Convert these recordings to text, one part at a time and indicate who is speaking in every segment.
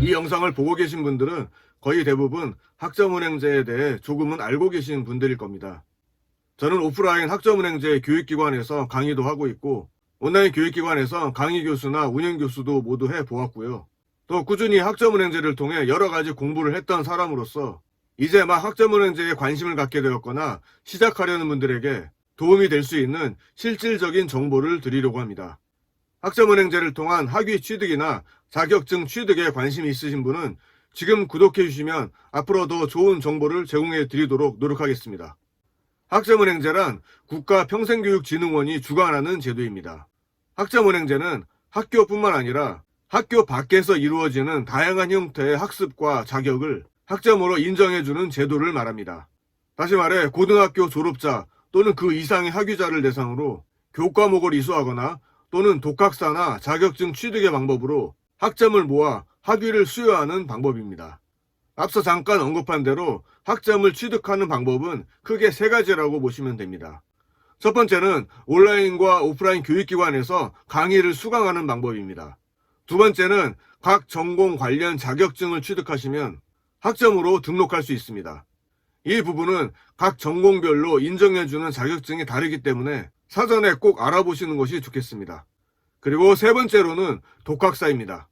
Speaker 1: 이 영상을 보고 계신 분들은 거의 대부분 학점은행제에 대해 조금은 알고 계신 분들일 겁니다. 저는 오프라인 학점은행제 교육기관에서 강의도 하고 있고 온라인 교육기관에서 강의 교수나 운영 교수도 모두 해보았고요. 또 꾸준히 학점은행제를 통해 여러 가지 공부를 했던 사람으로서 이제 막 학점은행제에 관심을 갖게 되었거나 시작하려는 분들에게 도움이 될 수 있는 실질적인 정보를 드리려고 합니다. 학점은행제를 통한 학위 취득이나 자격증 취득에 관심이 있으신 분은 지금 구독해 주시면 앞으로 더 좋은 정보를 제공해 드리도록 노력하겠습니다. 학점은행제란 국가평생교육진흥원이 주관하는 제도입니다. 학점은행제는 학교뿐만 아니라 학교 밖에서 이루어지는 다양한 형태의 학습과 자격을 학점으로 인정해주는 제도를 말합니다. 다시 말해 고등학교 졸업자 또는 그 이상의 학위자를 대상으로 교과목을 이수하거나 또는 독학사나 자격증 취득의 방법으로 학점을 모아 학위를 수여하는 방법입니다. 앞서 잠깐 언급한 대로 학점을 취득하는 방법은 크게 세 가지라고 보시면 됩니다. 첫 번째는 온라인과 오프라인 교육기관에서 강의를 수강하는 방법입니다. 두 번째는 각 전공 관련 자격증을 취득하시면 학점으로 등록할 수 있습니다. 이 부분은 각 전공별로 인정해주는 자격증이 다르기 때문에 사전에 꼭 알아보시는 것이 좋겠습니다. 그리고 세 번째로는 독학사입니다.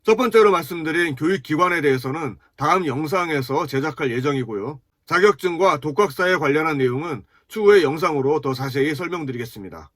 Speaker 1: 첫 번째로 말씀드린 교육기관에 대해서는 다음 영상에서 제작할 예정이고요. 자격증과 독학사에 관련한 내용은 추후에 영상으로 더 자세히 설명드리겠습니다.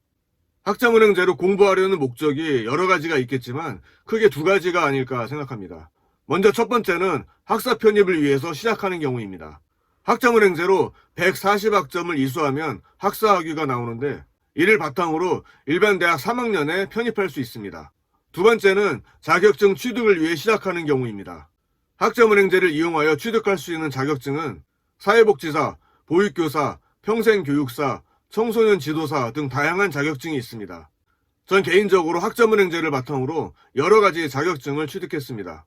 Speaker 1: 학점은행제로 공부하려는 목적이 여러 가지가 있겠지만 크게 두 가지가 아닐까 생각합니다. 먼저 첫 번째는 학사 편입을 위해서 시작하는 경우입니다. 학점은행제로 140학점을 이수하면 학사학위가 나오는데 이를 바탕으로 일반 대학 3학년에 편입할 수 있습니다. 두 번째는 자격증 취득을 위해 시작하는 경우입니다. 학점은행제를 이용하여 취득할 수 있는 자격증은 사회복지사, 보육교사, 평생교육사, 청소년 지도사 등 다양한 자격증이 있습니다. 전 개인적으로 학점은행제를 바탕으로 여러 가지 자격증을 취득했습니다.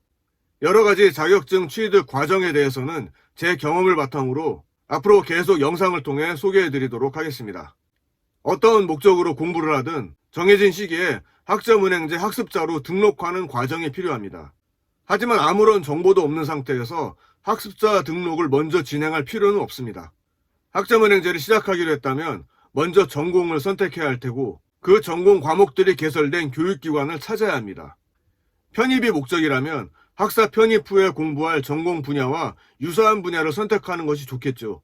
Speaker 1: 여러 가지 자격증 취득 과정에 대해서는 제 경험을 바탕으로 앞으로 계속 영상을 통해 소개해 드리도록 하겠습니다. 어떤 목적으로 공부를 하든 정해진 시기에 학점은행제 학습자로 등록하는 과정이 필요합니다. 하지만 아무런 정보도 없는 상태에서 학습자 등록을 먼저 진행할 필요는 없습니다. 학점은행제를 시작하기로 했다면 먼저 전공을 선택해야 할 테고 그 전공 과목들이 개설된 교육기관을 찾아야 합니다. 편입이 목적이라면 학사 편입 후에 공부할 전공 분야와 유사한 분야를 선택하는 것이 좋겠죠.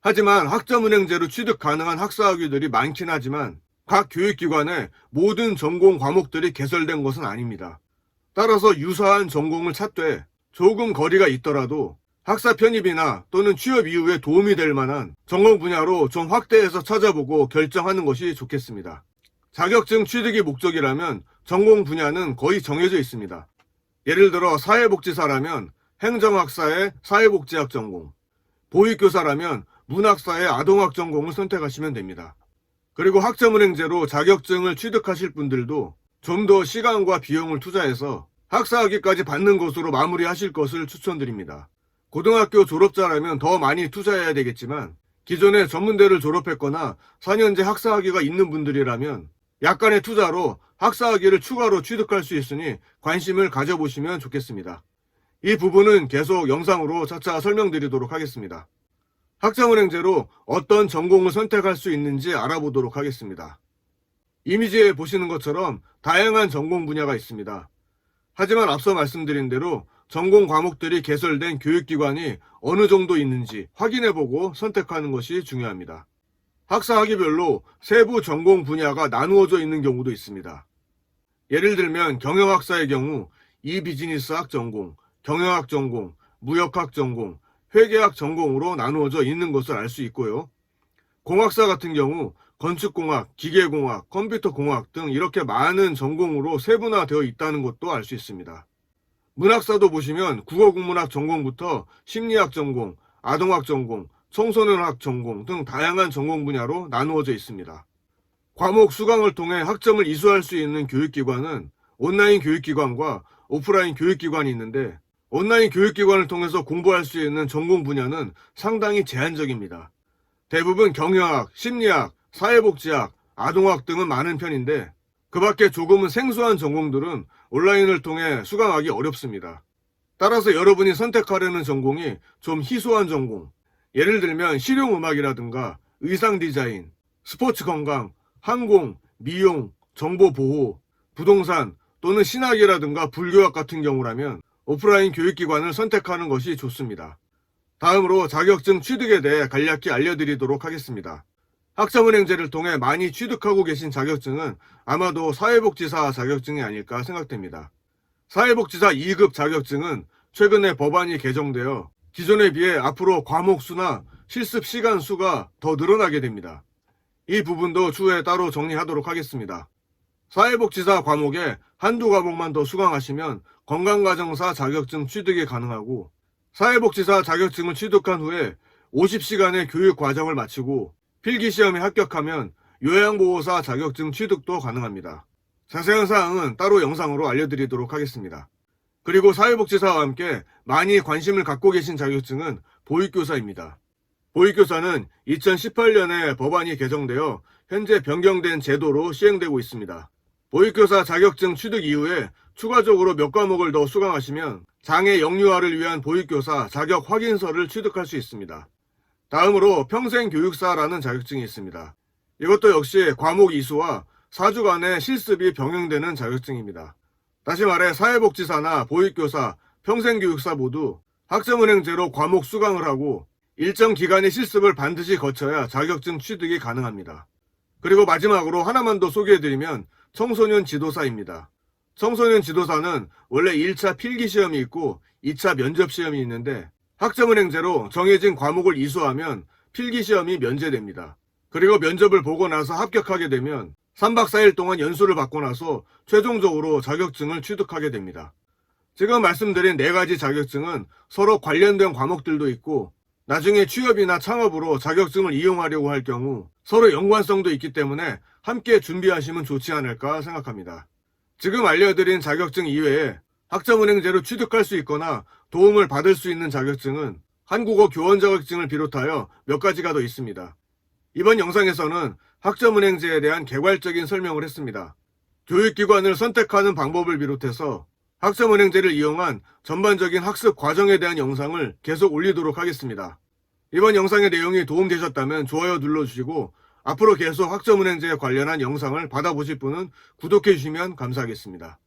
Speaker 1: 하지만 학점은행제로 취득 가능한 학사학위들이 많긴 하지만 각 교육기관에 모든 전공 과목들이 개설된 것은 아닙니다. 따라서 유사한 전공을 찾되 조금 거리가 있더라도 학사 편입이나 또는 취업 이후에 도움이 될 만한 전공 분야로 좀 확대해서 찾아보고 결정하는 것이 좋겠습니다. 자격증 취득이 목적이라면 전공 분야는 거의 정해져 있습니다. 예를 들어 사회복지사라면 행정학사의 사회복지학 전공, 보육교사라면 문학사의 아동학 전공을 선택하시면 됩니다. 그리고 학점은행제로 자격증을 취득하실 분들도 좀 더 시간과 비용을 투자해서 학사학위까지 받는 것으로 마무리하실 것을 추천드립니다. 고등학교 졸업자라면 더 많이 투자해야 되겠지만 기존에 전문대를 졸업했거나 4년제 학사학위가 있는 분들이라면 약간의 투자로 학사학위를 추가로 취득할 수 있으니 관심을 가져보시면 좋겠습니다. 이 부분은 계속 영상으로 차차 설명드리도록 하겠습니다. 학점은행제로 어떤 전공을 선택할 수 있는지 알아보도록 하겠습니다. 이미지에 보시는 것처럼 다양한 전공 분야가 있습니다. 하지만 앞서 말씀드린 대로 전공 과목들이 개설된 교육기관이 어느 정도 있는지 확인해보고 선택하는 것이 중요합니다. 학사 학위별로 세부 전공 분야가 나누어져 있는 경우도 있습니다. 예를 들면 경영학사의 경우 이비즈니스학 전공, 경영학 전공, 무역학 전공, 회계학 전공으로 나누어져 있는 것을 알 수 있고요. 공학사 같은 경우 건축공학, 기계공학, 컴퓨터공학 등 이렇게 많은 전공으로 세분화되어 있다는 것도 알 수 있습니다. 문학사도 보시면 국어국문학 전공부터 심리학 전공, 아동학 전공, 청소년학 전공 등 다양한 전공 분야로 나누어져 있습니다. 과목 수강을 통해 학점을 이수할 수 있는 교육기관은 온라인 교육기관과 오프라인 교육기관이 있는데 온라인 교육기관을 통해서 공부할 수 있는 전공 분야는 상당히 제한적입니다. 대부분 경영학, 심리학, 사회복지학, 아동학 등은 많은 편인데 그 밖에 조금은 생소한 전공들은 온라인을 통해 수강하기 어렵습니다. 따라서 여러분이 선택하려는 전공이 좀 희소한 전공, 예를 들면 실용음악이라든가 의상 디자인, 스포츠 건강, 항공, 미용, 정보보호, 부동산 또는 신학이라든가 불교학 같은 경우라면 오프라인 교육기관을 선택하는 것이 좋습니다. 다음으로 자격증 취득에 대해 간략히 알려드리도록 하겠습니다. 학점은행제를 통해 많이 취득하고 계신 자격증은 아마도 사회복지사 자격증이 아닐까 생각됩니다. 사회복지사 2급 자격증은 최근에 법안이 개정되어 기존에 비해 앞으로 과목 수나 실습 시간 수가 더 늘어나게 됩니다. 이 부분도 추후에 따로 정리하도록 하겠습니다. 사회복지사 과목에 한두 과목만 더 수강하시면 건강가정사 자격증 취득이 가능하고, 사회복지사 자격증을 취득한 후에 50시간의 교육 과정을 마치고 필기시험에 합격하면 요양보호사 자격증 취득도 가능합니다. 자세한 사항은 따로 영상으로 알려드리도록 하겠습니다. 그리고 사회복지사와 함께 많이 관심을 갖고 계신 자격증은 보육교사입니다. 보육교사는 2018년에 법안이 개정되어 현재 변경된 제도로 시행되고 있습니다. 보육교사 자격증 취득 이후에 추가적으로 몇 과목을 더 수강하시면 장애 영유아를 위한 보육교사 자격 확인서를 취득할 수 있습니다. 다음으로 평생교육사라는 자격증이 있습니다. 이것도 역시 과목 이수와 4주간의 실습이 병행되는 자격증입니다. 다시 말해 사회복지사나 보육교사, 평생교육사 모두 학점은행제로 과목 수강을 하고 일정 기간의 실습을 반드시 거쳐야 자격증 취득이 가능합니다. 그리고 마지막으로 하나만 더 소개해드리면 청소년 지도사입니다. 청소년 지도사는 원래 1차 필기시험이 있고 2차 면접시험이 있는데 학점은행제로 정해진 과목을 이수하면 필기시험이 면제됩니다. 그리고 면접을 보고 나서 합격하게 되면 3박 4일 동안 연수를 받고 나서 최종적으로 자격증을 취득하게 됩니다. 지금 말씀드린 4가지 자격증은 서로 관련된 과목들도 있고 나중에 취업이나 창업으로 자격증을 이용하려고 할 경우 서로 연관성도 있기 때문에 함께 준비하시면 좋지 않을까 생각합니다. 지금 알려드린 자격증 이외에 학점은행제로 취득할 수 있거나 도움을 받을 수 있는 자격증은 한국어 교원 자격증을 비롯하여 몇 가지가 더 있습니다. 이번 영상에서는 학점은행제에 대한 개괄적인 설명을 했습니다. 교육기관을 선택하는 방법을 비롯해서 학점은행제를 이용한 전반적인 학습 과정에 대한 영상을 계속 올리도록 하겠습니다. 이번 영상의 내용이 도움되셨다면 좋아요 눌러주시고 앞으로 계속 학점은행제에 관련한 영상을 받아보실 분은 구독해주시면 감사하겠습니다.